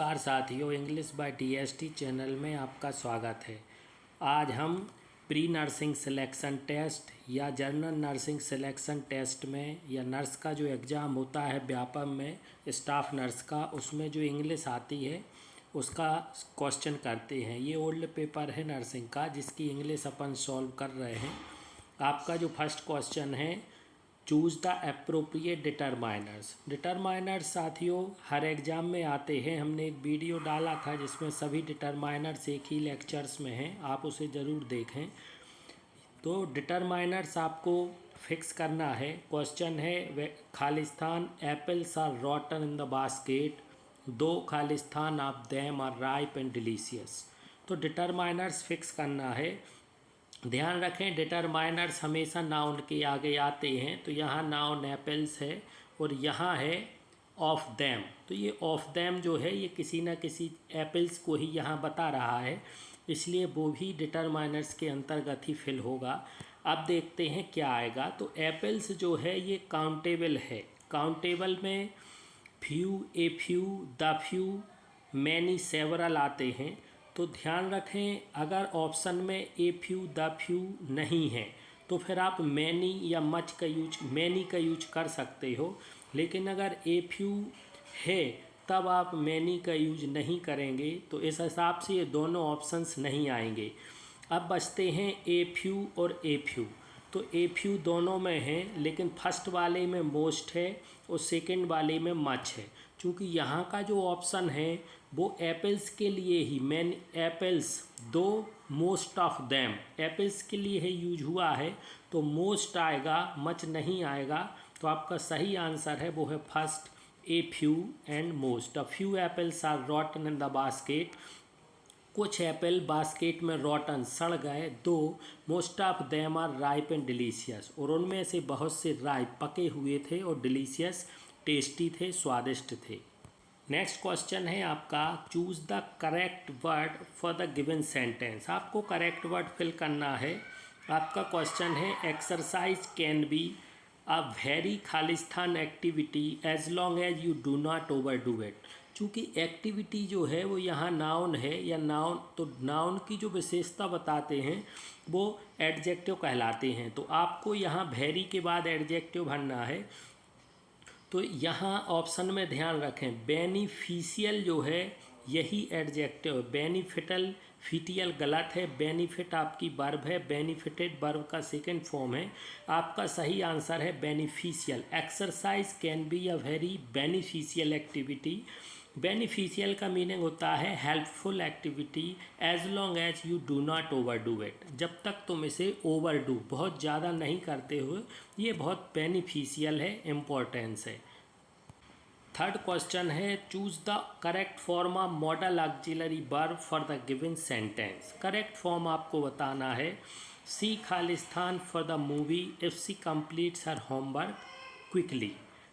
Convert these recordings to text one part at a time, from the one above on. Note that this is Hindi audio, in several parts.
नमस्कार साथियों, इंग्लिश बाय टीएसटी चैनल में आपका स्वागत है। आज हम प्री नर्सिंग सिलेक्शन टेस्ट या जनरल नर्सिंग सिलेक्शन टेस्ट में या नर्स का जो एग्ज़ाम होता है व्यापम में स्टाफ नर्स का, उसमें जो इंग्लिश आती है उसका क्वेश्चन करते हैं। ये ओल्ड पेपर है नर्सिंग का जिसकी इंग्लिश अपन सॉल्व कर रहे हैं। आपका जो फर्स्ट क्वेश्चन है, choose the appropriate determiners. Determiners साथियों हर एग्ज़ाम में आते हैं। हमने एक वीडियो डाला था जिसमें सभी डिटरमाइनर्स एक ही लेक्चर्स में हैं, आप उसे ज़रूर देखें। तो डिटरमाइनर्स आपको फिक्स करना है। क्वेश्चन है खालिस्तान apples are rotten in the basket, दो खालिस्तान of them are ripe and delicious. तो डिटरमाइनर्स फिक्स करना है। ध्यान रखें डिटरमाइनर्स हमेशा नाउन के आगे आते हैं। तो यहाँ नाउन एप्पल्स है और यहाँ है ऑफ देम। तो ये ऑफ देम जो है ये किसी न किसी एप्पल्स को ही यहाँ बता रहा है, इसलिए वो भी डिटरमाइनर्स के अंतर्गत ही फिल होगा। अब देखते हैं क्या आएगा। तो एप्पल्स जो है ये काउंटेबल है। काउंटेबल में few, a few, the few, many, several आते हैं। तो ध्यान रखें अगर ऑप्शन में ए फ्यू, द फ्यू नहीं है तो फिर आप मैनी या मच का यूज कर सकते हो, लेकिन अगर ए फ्यू है तब आप मैनी का यूज नहीं करेंगे। तो इस हिसाब से ये दोनों ऑप्शंस नहीं आएंगे। अब बचते हैं ए फ्यू और ए फ्यू। तो ए फ्यू दोनों में है, लेकिन फर्स्ट वाले में मोस्ट है और सेकंड वाले में मच है। क्योंकि यहाँ का जो ऑप्शन है वो एप्पल्स के लिए ही, मैन एप्पल्स दो, मोस्ट ऑफ देम एप्पल्स के लिए ही यूज हुआ है, तो मोस्ट आएगा, मच नहीं आएगा। तो आपका सही आंसर है वो है first, a few and most. A few apples are rotten in the basket, कुछ एप्पल बास्केट में रॉटन सड़ गए। दो, most of them are ripe and delicious, और उनमें से बहुत से राइप पके हुए थे और डिलीशियस टेस्टी थे, स्वादिष्ट थे। नेक्स्ट क्वेश्चन है आपका, choose the correct word for the given sentence. आपको करेक्ट वर्ड फिल करना है। आपका क्वेश्चन है exercise can be a very Khalistan activity as long as you do not overdo it. चूँकि एक्टिविटी जो है वो यहाँ नाउन है या नाउन, तो नाउन की जो विशेषता बताते हैं वो एडजेक्टिव कहलाते हैं। तो आपको यहाँ वेरी के बाद एडजेक्टिव भरना है। तो यहाँ ऑप्शन में ध्यान रखें बेनिफिशियल जो है यही एडजेक्टिव। बेनिफिटल, फिटियल गलत है। बेनिफिट आपकी वर्ब है, बेनिफिटेड वर्ब का सेकंड फॉर्म है। आपका सही आंसर है beneficial. Exercise can be a very beneficial activity. Beneficial का मीनिंग होता है helpful activity as long as you do not overdo it. जब तक तुम इसे ओवर डू, बहुत ज़्यादा नहीं करते हुए, ये बहुत बेनिफिशियल है, इम्पोर्टेंस है। थर्ड क्वेश्चन है, choose the correct form of modal auxiliary verb for the given sentence. Correct form आपको बताना है, सी खालिस्तान for the movie if she completes her homework quickly.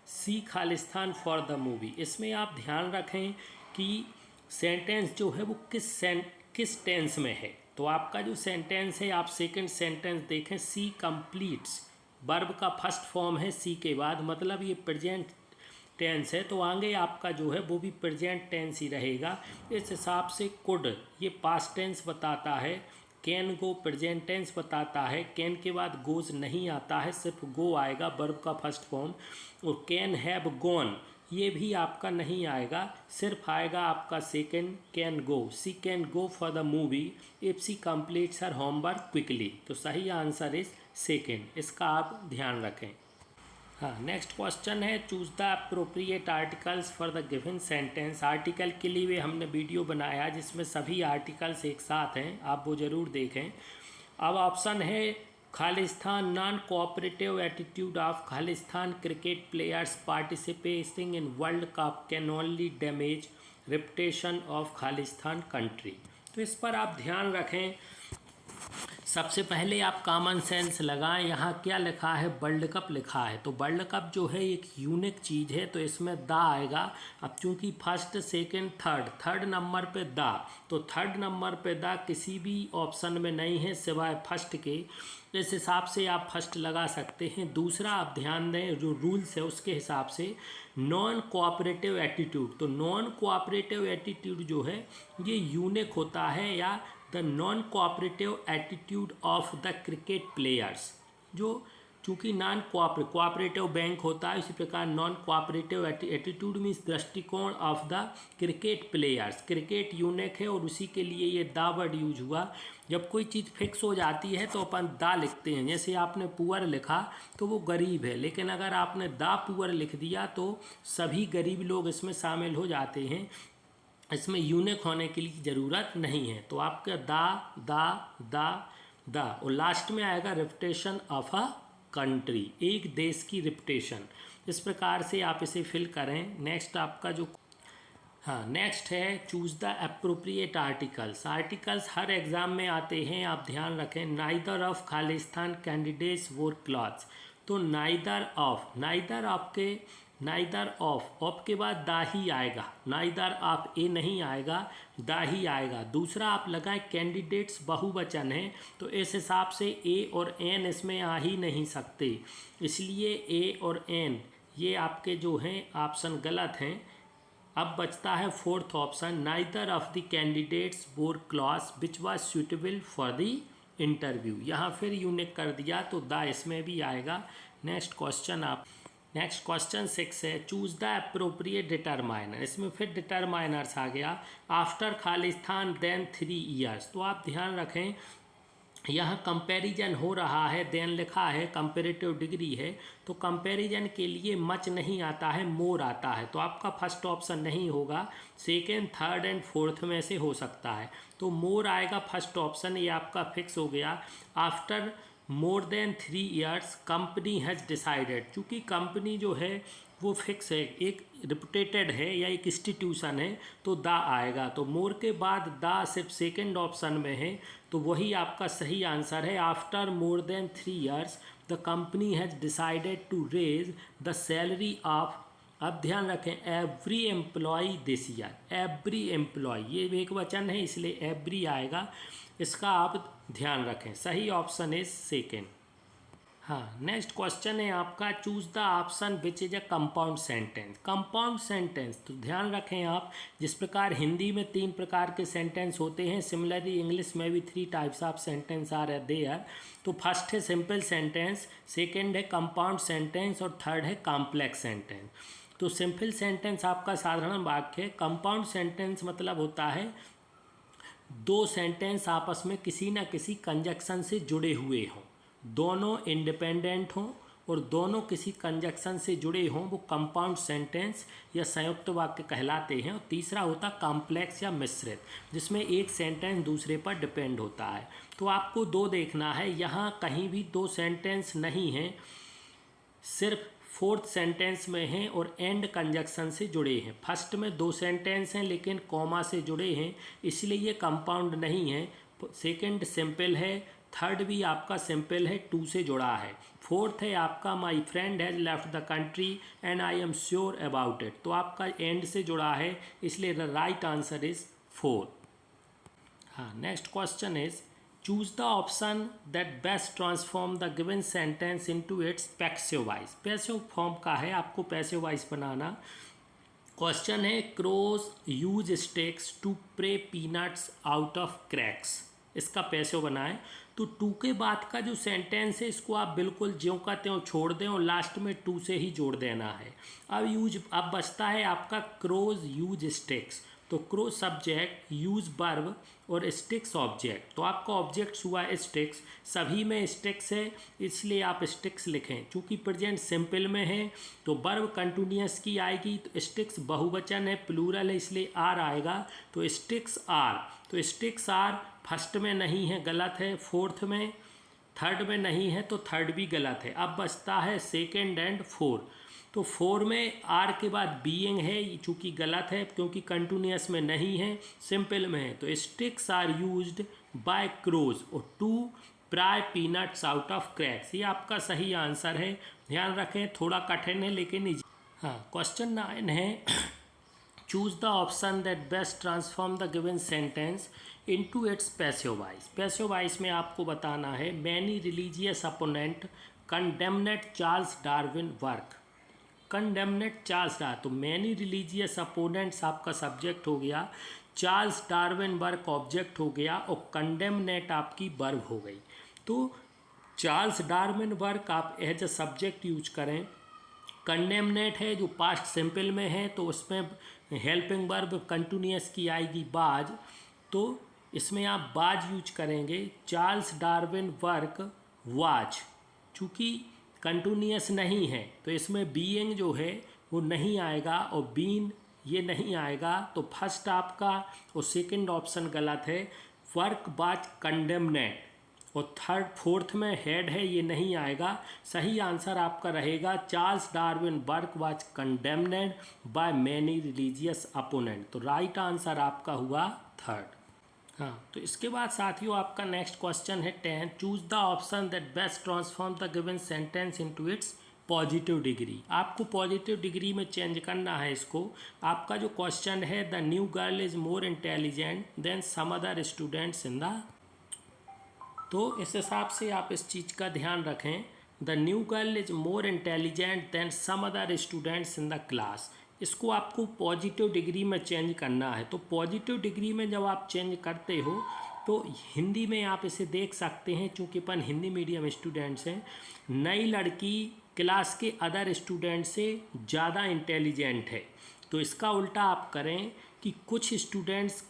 She खालिस्तान फॉर द मूवी, इसमें आप ध्यान रखें कि सेंटेंस जो है वो किस टेंस में है। तो आपका जो सेंटेंस है, आप सेकंड सेंटेंस देखें, सी कंप्लीट्स, वर्ब का फर्स्ट फॉर्म है सी के बाद, मतलब ये प्रेजेंट टेंस है, तो आगे आपका जो है वो भी प्रेजेंट टेंस ही रहेगा। इस हिसाब से कुड ये पास्ट टेंस बताता है, कैन गो प्रेजेंट टेंस बताता है, कैन के बाद गोज नहीं आता है, सिर्फ गो आएगा वर्ब का फर्स्ट फॉर्म। और कैन हैव गॉन ये भी आपका नहीं आएगा, सिर्फ आएगा आपका second can go. She can go for the movie if she completes her homework quickly. तो सही आंसर इज सेकंड, इसका आप ध्यान रखें। हाँ, नेक्स्ट क्वेश्चन है, choose the appropriate articles for the given sentence. Article के लिए हमने वीडियो बनाया जिसमें सभी आर्टिकल्स एक साथ हैं, आप वो ज़रूर देखें। अब ऑप्शन है Khalistan non cooperative attitude of Khalistan cricket players participating in world cup can only damage reputation of Khalistan country. तो इस पर आप ध्यान रखें, सबसे पहले आप कॉमन सेंस लगाएं। यहाँ क्या लिखा है, वर्ल्ड कप लिखा है, तो वर्ल्ड कप जो है एक यूनिक चीज़ है, तो इसमें द आएगा। अब चूंकि फर्स्ट सेकंड थर्ड नंबर पे द, तो थर्ड नंबर पे द किसी भी ऑप्शन में नहीं है सिवाय फर्स्ट के। इस हिसाब से आप फर्स्ट लगा सकते हैं। दूसरा आप ध्यान दें, जो रूल्स है उसके हिसाब से नॉन कोऑपरेटिव एटीट्यूड, तो नॉन कोऑपरेटिव एटीट्यूड जो है ये यूनिक होता है, या the non cooperative attitude of the cricket players. जो चूँकि नॉन कोऑपरेटिव बैंक होता है, इसी प्रकार नॉन कोऑपरेटिव एटीट्यूड मीन्स दृष्टिकोण of the cricket players. Cricket unique है और उसी के लिए ये द वर्ड यूज हुआ। जब कोई चीज़ फिक्स हो जाती है तो अपन द लिखते हैं। जैसे आपने पुअर लिखा तो वो गरीब है, लेकिन अगर आपने द पुअर लिख दिया तो सभी गरीब लोग इसमें शामिल हो जाते हैं। इसमें यूनिक होने की ज़रूरत नहीं है। तो आपका दा और लास्ट में आएगा रेपुटेशन ऑफ अ कंट्री, एक देश की रेपुटेशन। इस प्रकार से आप इसे फिल करें। नेक्स्ट आपका जो नेक्स्ट है choose the appropriate articles. Articles her exam में आते हैं, आप ध्यान रखें। Neither of Khalistan candidates wore clothes, तो नाइदर ऑफ के बाद दा ही आएगा, नाइदर ऑफ ए नहीं आएगा, दा ही आएगा। दूसरा आप लगाएं कैंडिडेट्स बहुवचन है, तो इस हिसाब से ए और एन इसमें आ ही नहीं सकते, इसलिए ए और एन ये आपके जो हैं ऑप्शन गलत हैं। अब बचता है fourth option, neither of the candidates wore clothes which was suitable for the interview. यहाँ फिर यूनिक कर दिया तो द इसमें भी आएगा। नेक्स्ट क्वेश्चन 6 है चूज़ द अप्रोप्रिएट डिटरमाइनर। इसमें फिर डिटरमाइनर्स आ गया। आफ्टर खालिस्तान देन 3 ईयर्स, तो आप ध्यान रखें यहाँ कंपैरिजन हो रहा है, देन लिखा है कंपैरेटिव डिग्री है, तो कंपैरिजन के लिए मच नहीं आता है, मोर आता है। तो आपका फर्स्ट ऑप्शन नहीं होगा, सेकेंड थर्ड एंड फोर्थ में से हो सकता है। तो मोर आएगा फर्स्ट ऑप्शन, ये आपका फिक्स हो गया। After more than 3 years company has decided, चूँकि कंपनी जो है वो फिक्स है, एक रिपुटेटेड है या एक इंस्टीट्यूशन है, तो द आएगा। तो मोर के बाद द सिर्फ सेकंड ऑप्शन में है, तो वही आपका सही आंसर है। After more than 3 years the company has decided to raise the salary of, अब ध्यान रखें, every employee this year. Every employee ये एक वचन है, इसलिए एवरी आएगा, इसका आप ध्यान रखें। सही option is second. Next question है आपका choose the option which is a compound sentence. Compound sentence, तो ध्यान रखें आप, जिस प्रकार हिंदी में 3 प्रकार के सेंटेंस होते हैं, सिमिलरली इंग्लिश में भी 3 types of sentence are there. तो फर्स्ट है सिंपल सेंटेंस, सेकेंड है कंपाउंड सेंटेंस और थर्ड है कॉम्प्लेक्स सेंटेंस। तो सिंपल सेंटेंस आपका साधारण वाक्य है। कंपाउंड सेंटेंस मतलब होता है 2 सेंटेंस आपस में किसी न किसी कंजक्शन से जुड़े हुए हों, दोनों इंडिपेंडेंट हों और दोनों किसी कंजक्शन से जुड़े हों, वो कंपाउंड सेंटेंस या संयुक्त वाक्य कहलाते हैं। और तीसरा होता कॉम्प्लेक्स या मिश्रित, जिसमें एक सेंटेंस दूसरे पर डिपेंड होता है। तो आपको 2 देखना है, यहाँ कहीं भी 2 सेंटेंस नहीं हैं, सिर्फ फोर्थ सेंटेंस में हैं और एंड कंजक्शन से जुड़े हैं। फर्स्ट में 2 सेंटेंस हैं लेकिन कॉमा से जुड़े हैं, इसलिए ये कंपाउंड नहीं है। सेकंड सिंपल है, थर्ड भी आपका सिंपल है, 2 से जुड़ा है। फोर्थ है आपका my friend has left the country and I am sure about it, तो आपका एंड से जुड़ा है, इसलिए the right answer is 4। Next question is choose the option that best transform the given sentence into its passive voice. Passive form का है, आपको पैसिव वॉइस बनाना। क्वेश्चन है crows use sticks to pry peanuts out of cracks, इसका पैसिव बनाएं। तो 2 के बाद का जो सेंटेंस है इसको आप बिल्कुल ज्यों का त्यों छोड़ दें और लास्ट में 2 से ही जोड़ देना है। अब बचता है आपका क्रोज यूज स्टिक्स, तो क्रोज सब्जेक्ट, यूज वर्ब और स्टिक्स ऑब्जेक्ट। तो आपका ऑब्जेक्ट्स हुआ स्टिक्स, सभी में स्टिक्स है इसलिए आप स्टिक्स लिखें। चूँकि प्रेजेंट सिंपल में है तो वर्ब कंटिन्यूअस की आएगी, तो स्टिक्स बहुवचन है, प्लूरल है, इसलिए आर आएगा, तो स्टिक्स आर। तो स्टिक्स आर फर्स्ट में नहीं है, गलत है, फोर्थ में, थर्ड में नहीं है तो थर्ड भी गलत है। अब बचता है सेकेंड एंड 4, तो 4 में आर के बाद बीइंग है, चूँकि गलत है क्योंकि कंटिन्यूअस में नहीं है, सिंपल में है। तो sticks are used by crows, और 2 प्राय पीनट्स आउट ऑफ क्रैक्स। ये आपका सही आंसर है। ध्यान रखें, थोड़ा कठिन है लेकिन हाँ। क्वेश्चन 9 है, choose the option that best transform the given sentence into its passive voice. Passive voice में आपको बताना है, many religious opponent condemned Charles Darwin work. Condemned Charles Darwin, तो मैनी रिलीजियस अपोनेंट्स आपका सब्जेक्ट हो गया, चार्ल्स डार्विन वर्क ऑब्जेक्ट हो गया और कंडेम्नेट आपकी वर्ब हो गई। तो चार्ल्स डार्विन वर्क आप एज अ सब्जेक्ट यूज करें। कंडेम्नेट है जो पास्ट सिंपल में है, तो उसमें हेल्पिंग वर्ब कंटिन्यूअस की आएगी बाज, तो इसमें आप बाज यूज करेंगे। चार्ल्स डार्विन वर्क वाज, चूँकि कंटिन्यूअस नहीं है तो इसमें बीइंग जो है वो नहीं आएगा और बीन ये नहीं आएगा, तो फर्स्ट आपका और सेकंड ऑप्शन गलत है। वर्क वाज कंडेम्नेड और थर्ड फोर्थ में हेड है, ये नहीं आएगा। सही आंसर आपका रहेगा Charles Darwin work was condemned by many religious opponent. तो राइट आंसर आपका हुआ थर्ड। हाँ, तो इसके बाद साथियों आपका नेक्स्ट क्वेश्चन है 10, choose the option that best transform the given sentence into its positive degree. आपको पॉजिटिव डिग्री में चेंज करना है इसको। आपका जो क्वेश्चन है, the new girl is more intelligent than some other students in the, तो इस हिसाब से आप इस चीज़ का ध्यान रखें। The new girl is more intelligent than some other students in the class, इसको आपको पॉजिटिव डिग्री में चेंज करना है। तो पॉजिटिव डिग्री में जब आप चेंज करते हो तो हिंदी में आप इसे देख सकते हैं, चूँकि अपन हिंदी मीडियम स्टूडेंट्स हैं। नई लड़की क्लास के अदर स्टूडेंट से ज़्यादा इंटेलिजेंट है, तो इसका उल्टा आप करें कि कुछ स्टूडेंट्स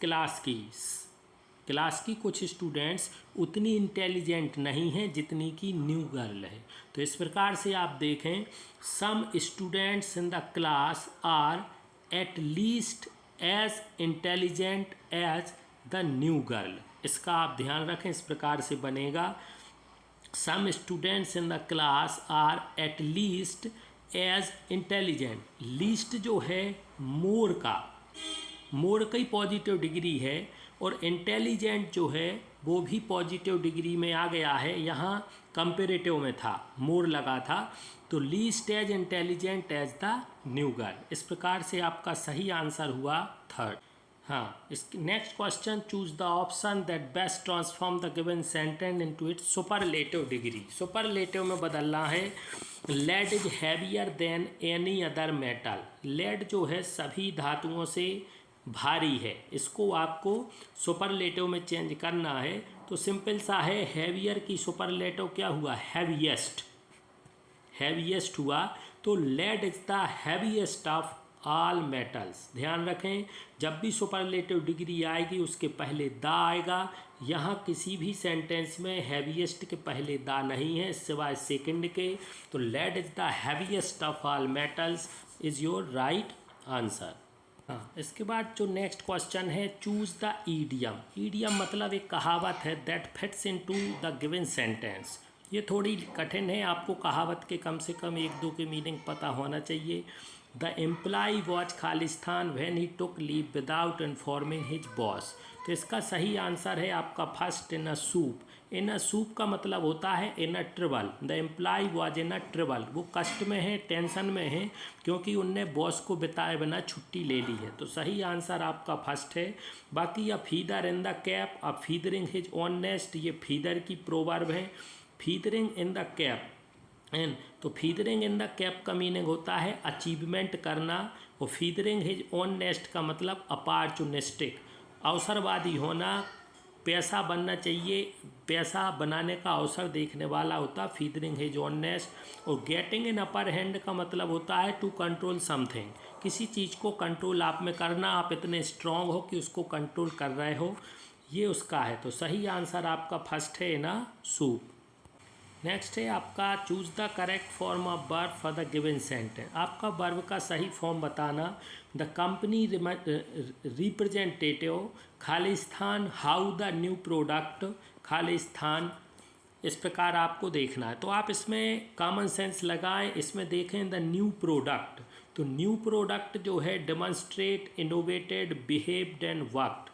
क्लास की कुछ स्टूडेंट्स उतनी इंटेलिजेंट नहीं हैं जितनी कि न्यू गर्ल है। तो इस प्रकार से आप देखें, some students in the class are at least as intelligent as the new girl. इसका आप ध्यान रखें, इस प्रकार से बनेगा, some students in the class are at least as intelligent. Least जो है मोर का ही पॉजिटिव डिग्री है, और इंटेलिजेंट जो है वो भी पॉजिटिव डिग्री में आ गया है। यहाँ कंपेरेटिव में था, मोर लगा था, तो least as intelligent as the new girl. इस प्रकार से आपका सही आंसर हुआ थर्ड। हाँ, इसके next question, choose the option that best transform the given sentence into its superlative degree. Superlative में बदलना है, lead is heavier than any other metal. Lead जो है सभी धातुओं से भारी है, इसको आपको सुपरलेटिव में चेंज करना है। तो सिंपल सा है, हैवियर की सुपरलेटिव क्या हुआ, हैवीएस्ट हुआ। तो lead is the heaviest of all metals. ध्यान रखें, जब भी सुपरलेटिव डिग्री आएगी उसके पहले दा आएगा। यहाँ किसी भी सेंटेंस में हैवीएस्ट के पहले दा नहीं है सिवाय सेकंड के। तो lead is the heaviest of all metals is your right answer. हाँ, इसके बाद जो नेक्स्ट क्वेश्चन है, चूज द ईडियम। ईडियम मतलब एक कहावत है, that fits into the given sentence. ये थोड़ी कठिन है, आपको कहावत के कम से कम 1-2 के मीनिंग पता होना चाहिए। द एम्प्लॉय वॉज खालिस्तान when he took leave without informing his boss. तो इसका सही आंसर है आपका first, in a soup. In a soup का मतलब होता है in a trouble. The employee was in a trouble, वो कष्ट में है, टेंशन में है, क्योंकि उनने बॉस को बिताए बिना छुट्टी ले ली है। तो सही आंसर आपका फर्स्ट है। बाकी a feather in the cap, a feathering his own nest, ये फीदर की प्रोवर्ब है। Feathering in the cap and, तो फीदरिंग इन द कैप का मीनिंग होता है अचीवमेंट करना, और फीदरिंग हिज ओन नेस्ट का मतलब अपॉर्चुनिस्टिक, अवसरवादी होना, पैसा बनना चाहिए, पैसा बनाने का अवसर देखने वाला होता फीदरिंग हिज ओन नेस्ट। और गेटिंग इन अपर हैंड का मतलब होता है टू कंट्रोल समथिंग, किसी चीज़ को कंट्रोल आप में करना, आप इतने स्ट्रांग हो कि उसको कंट्रोल कर रहे हो, ये उसका है। तो सही आंसर आपका फर्स्ट है ना, सूप। नेक्स्ट है आपका, choose the correct form of verb for the given sentence. आपका वर्ब का सही फॉर्म बताना। The company representative Khalistan how the new product Khalistan, इस प्रकार आपको देखना है। तो आप इसमें कॉमन सेंस लगाएं, इसमें देखें द न्यू प्रोडक्ट। तो न्यू प्रोडक्ट जो है demonstrate, innovated, behaved and worked.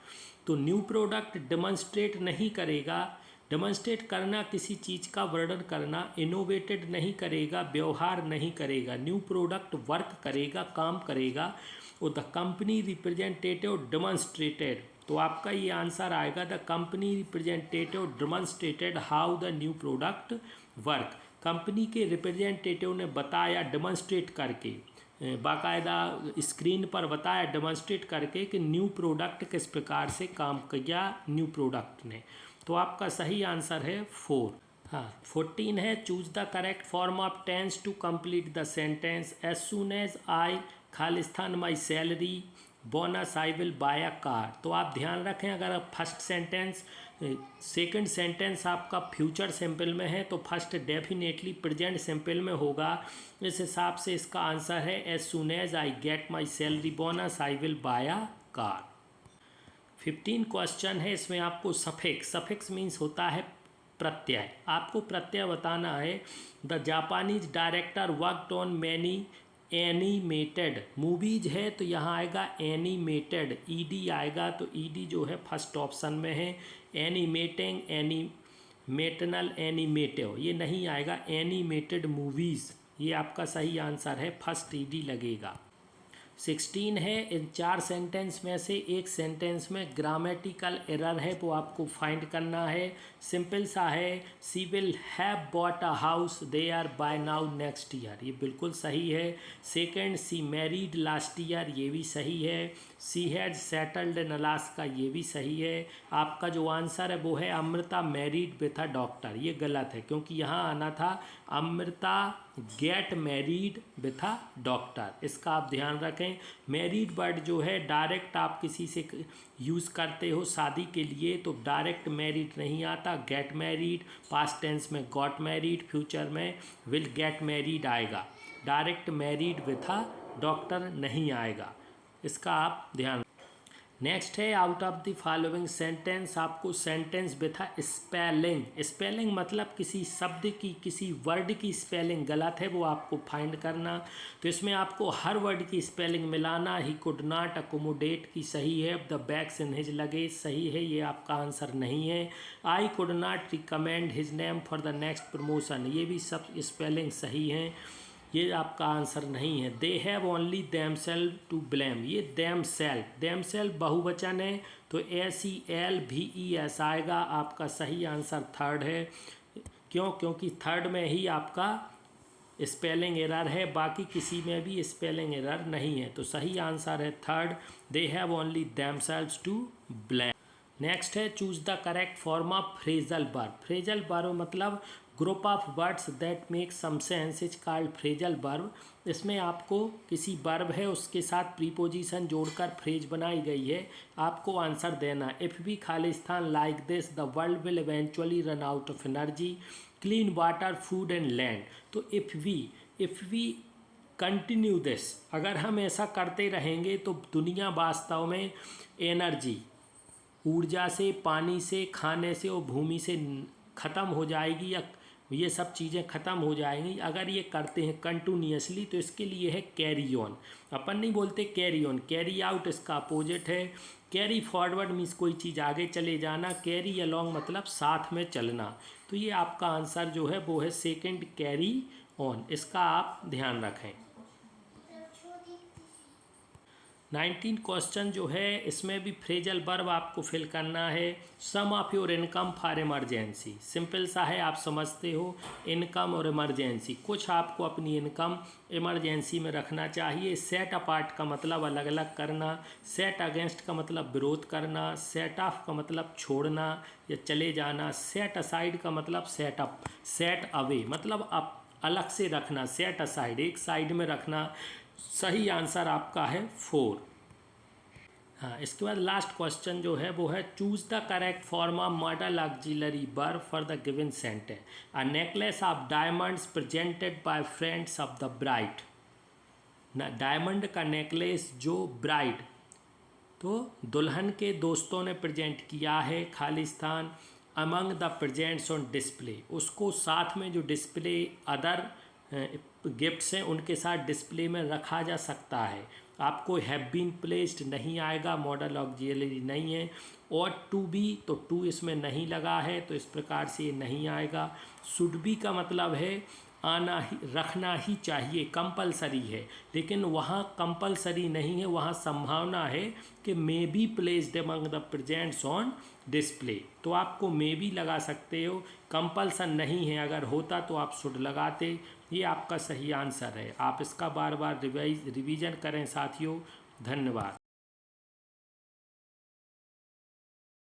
तो न्यू प्रोडक्ट डेमोन्स्ट्रेट नहीं करेगा, डेमोन्स्ट्रेट करना, किसी चीज़ का वर्णन करना। इनोवेटेड नहीं करेगा, व्यवहार नहीं करेगा। न्यू प्रोडक्ट वर्क करेगा, काम करेगा। और द कंपनी रिप्रेजेंटेटिव डेमोन्स्ट्रेटेड, तो आपका ये आंसर आएगा the company representative demonstrated how the new product work. Company के रिप्रेजेंटेटिव ने बताया डेमोन्स्ट्रेट करके, बाकायदा स्क्रीन पर बताया डेमोन्स्ट्रेट करके कि न्यू प्रोडक्ट किस प्रकार से काम किया न्यू प्रोडक्ट ने। तो आपका सही आंसर है 4। हाँ, 14 है choose the correct form of tense to complete the sentence. As soon as I खालिस्तान my salary bonus I will buy a car. तो आप ध्यान रखें, अगर आप फर्स्ट सेंटेंस सेकंड सेंटेंस आपका फ्यूचर सिंपल में है तो फर्स्ट डेफिनेटली प्रेजेंट सिंपल में होगा। इस हिसाब से इसका आंसर है as soon as I get my salary bonus I will buy a car. 15 question है, इसमें आपको सफिक्स मीन्स होता है प्रत्यय। आपको प्रत्यय बताना है। The Japanese director worked on many animated movies है तो यहाँ आएगा एनिमेटेड, ईडी आएगा तो ईडी जो है फर्स्ट ऑप्शन में है। एनिमेटिंग, एनिमेटनल, एनिमेटिव ये नहीं आएगा। एनिमेटेड मूवीज़ ये आपका सही आंसर है, फर्स्ट ईडी लगेगा। 16 है, इन 4 सेंटेंस में से एक सेंटेंस में ग्रामेटिकल एरर है वो आपको फाइंड करना है। सिंपल सा है, she will have bought a house there by now next year, ये बिल्कुल सही है। Second, she married last year, ये भी सही है। She had settled in Alaska, ये भी सही है। आपका जो आंसर है वो है Amrita married with a doctor, ये गलत है क्योंकि यहाँ आना था Amrita get married with a doctor, इसका आप ध्यान रखें। मैरिड वर्ड जो है डायरेक्ट आप किसी से यूज़ करते हो शादी के लिए तो डायरेक्ट मैरिड नहीं आता। गेट मैरिड, पास्ट टेंस में गॉट मैरिड, फ्यूचर में विल गेट मैरिड आएगा। Direct married with a doctor नहीं आएगा, इसका आप ध्यान। नेक्स्ट है out of the following sentence, आपको sentence with a spelling. Spelling मतलब किसी शब्द की, किसी वर्ड की स्पेलिंग गलत है वो आपको फाइंड करना। तो इसमें आपको हर वर्ड की स्पेलिंग मिलाना। ही कुड नॉट अकोमोडेट की सही है। The bags in his luggage सही है, ये आपका आंसर नहीं है। I could not recommend his name for the next promotion, ये भी सब स्पेलिंग सही हैं, ये आपका आंसर नहीं है। They have only themselves to blame, ये देम सेल्फ बहुवचन है तो SELVES आएगा। आपका सही आंसर थर्ड है। क्यों? क्योंकि थर्ड में ही आपका स्पेलिंग एरर है, बाकी किसी में भी स्पेलिंग एरर नहीं है, तो सही आंसर है third, they have only themselves to blame. Next है choose the correct form of phrasal verb. Phrasal verb मतलब group of words that make some sense is called phrasal verb. इसमें आपको किसी वर्ब है उसके साथ प्रीपोजिशन जोड़कर फ्रेज बनाई गई है, आपको आंसर देना। इफ़ वी खालिस्तान like this the world will eventually run out of energy, clean water, food and land. तो इफ़ वी कंटिन्यू दिस, अगर हम ऐसा करते रहेंगे तो दुनिया वास्तव में एनर्जी, ऊर्जा से, पानी से, खाने से और भूमि से ख़त्म हो जाएगी, या ये सब चीज़ें ख़त्म हो जाएंगी अगर ये करते हैं कंटिन्यूसली। तो इसके लिए है कैरी ऑन, अपन नहीं बोलते कैरी ऑन, कैरी आउट इसका अपोजिट है। कैरी फॉरवर्ड मीन्स कोई चीज़ आगे चले जाना, कैरी अलॉन्ग मतलब साथ में चलना। तो ये आपका आंसर जो है वो है सेकंड, कैरी ऑन, इसका आप ध्यान रखें। 19 क्वेश्चन जो है इसमें भी फ्रेजल वर्ब आपको फिल करना है। Some of your income for emergency, simple सा है, आप समझते हो। इनकम और इमरजेंसी, कुछ आपको अपनी इनकम इमरजेंसी में रखना चाहिए। सेट अपार्ट का मतलब अलग अलग करना, सेट अगेंस्ट का मतलब विरोध करना, सेट ऑफ का मतलब छोड़ना या चले जाना, सेट असाइड का मतलब सेट अप, सेट अवे मतलब अलग से रखना, सेट असाइड एक साइड में रखना। सही आंसर आपका है 4। हाँ, इसके बाद लास्ट क्वेश्चन जो है वो है choose the correct form of modal auxiliary verb for the given sentence. A necklace of diamonds presented by friends of the bride. Diamond का नेकलेस जो ब्राइड, तो दुल्हन के दोस्तों ने प्रेजेंट किया है Khalistan. Among the presents on display, उसको साथ में जो डिस्प्ले अदर गिफ्ट्स हैं उनके साथ डिस्प्ले में रखा जा सकता है। आपको हैव बीन प्लेस्ड नहीं आएगा, मॉडल ऑक्सिलरी नहीं है। ऑट टू बी, तो टू इसमें नहीं लगा है तो इस प्रकार से ये नहीं आएगा। शुड बी का मतलब है आना ही, रखना ही चाहिए, कंपलसरी है, लेकिन वहाँ कंपलसरी नहीं है, वहाँ संभावना है कि may be placed among the presents on display, तो आपको मे बी लगा सकते हो, कंपल्सन नहीं है। अगर होता तो आप शुड लगाते। ये आपका सही आंसर है। आप इसका बार बार रिवीजन करें साथियों। धन्यवाद।